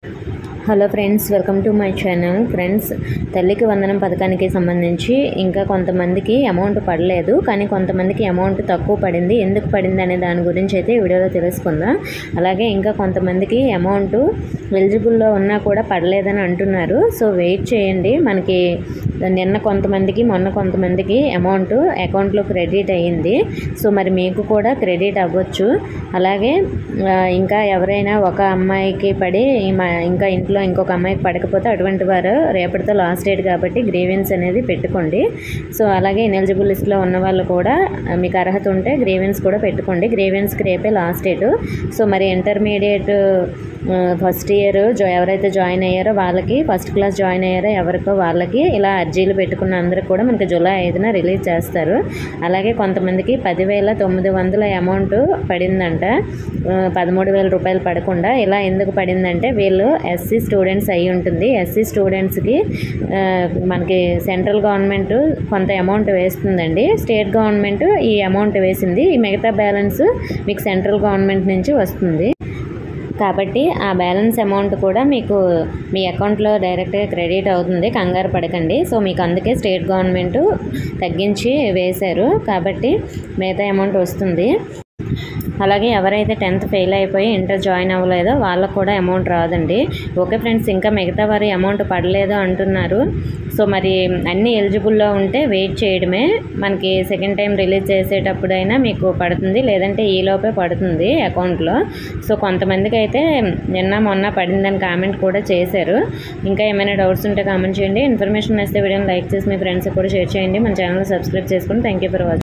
Hello friends, welcome to my channel. Friends, తల్లికి వందనం పథకానికి సంబంధించి ఇంకా కొంతమందికి అమౌంట్ పడలేదు, కానీ కొంతమందికి అమౌంట్ తక్కువ పడింది. ఎందుకు పడింది అనే దాని గురించి అయితే ఈ వీడియోలో తెలుసుకుందాం. అలాగే ఇంకా కొంతమందికి అమౌంట్ ఎలిజిబుల్లో ఉన్నా కూడా పడలేదని అంటున్నారు. సో వెయిట్ చేయండి. మనకి నిన్న కొంతమందికి, మొన్న కొంతమందికి అమౌంట్ అకౌంట్లో క్రెడిట్ అయ్యింది. సో మరి మీకు కూడా క్రెడిట్ అవ్వచ్చు. అలాగే ఇంకా ఎవరైనా ఒక అమ్మాయికి పడి ఇంకా ఇంట్లో ఇంకొక అమ్మాయికి పడకపోతే అటువంటి వారు రేపటితో లాస్ట్ డేట్ కాబట్టి గ్రీవెన్స్ అనేది పెట్టుకోండి. సో అలాగే ఇనెలిజిబుల్ లిస్ట్లో ఉన్న వాళ్ళు కూడా మీకు అర్హత ఉంటే గ్రీవెన్స్ కూడా పెట్టుకోండి. గ్రీవెన్స్కి రేపే లాస్ట్ డేట్. సో మరి ఇంటర్మీడియట్ ఫస్ట్ ఇయర్ ఎవరైతే జాయిన్ అయ్యారో వాళ్ళకి, ఫస్ట్ క్లాస్ జాయిన్ అయ్యారో ఎవరికో వాళ్ళకి ఇలా అర్జీలు పెట్టుకున్న అందరికి కూడా మనకి జూలై 5న రిలీజ్ చేస్తారు. అలాగే కొంతమందికి 10,900 అమౌంట్ పడిందంట, 13,000 రూపాయలు పడకుండా. ఇలా ఎందుకు పడిందంటే వీళ్ళు ఎస్సీ స్టూడెంట్స్ అయి ఉంటుంది. ఎస్సీ స్టూడెంట్స్కి మనకి సెంట్రల్ గవర్నమెంట్ కొంత అమౌంట్ వేస్తుందండి, స్టేట్ గవర్నమెంట్ ఈ అమౌంట్ వేసింది. ఈ మిగతా బ్యాలెన్స్ మీకు సెంట్రల్ గవర్నమెంట్ నుంచి వస్తుంది. కాబట్టి ఆ బ్యాలెన్స్ అమౌంట్ కూడా మీకు మీ అకౌంట్లో డైరెక్ట్గా క్రెడిట్ అవుతుంది. కంగారు పడకండి. సో మీకు అందుకే స్టేట్ గవర్నమెంట్ తగ్గించి వేశారు కాబట్టి మిగతా అమౌంట్ వస్తుంది. అలాగే ఎవరైతే 10th ఫెయిల్ అయిపోయి ఇంటర్ జాయిన్ అవ్వలేదో వాళ్ళకు కూడా అమౌంట్ రాదండి. ఓకే ఫ్రెండ్స్, ఇంకా మిగతా వారి అమౌంట్ పడలేదు అంటున్నారు. సో మరి అన్నీ ఎలిజిబుల్లో ఉంటే వెయిట్ చేయడమే. మనకి సెకండ్ టైం రిలీజ్ చేసేటప్పుడైనా మీకు పడుతుంది, లేదంటే ఈలోపే పడుతుంది అకౌంట్లో. సో కొంతమందికి అయితే నిన్న మొన్న పడిందని కామెంట్ కూడా చేశారు. ఇంకా ఏమైనా డౌట్స్ ఉంటే కామెంట్ చేయండి. ఇన్ఫర్మేషన్ వస్తే వీడియోని లైక్ చేసి మీ ఫ్రెండ్స్కి కూడా షేర్ చేయండి. మన ఛానల్ సబ్స్క్రైబ్ చేసుకుని థ్యాంక్ యూ ఫర్ వాచింగ్.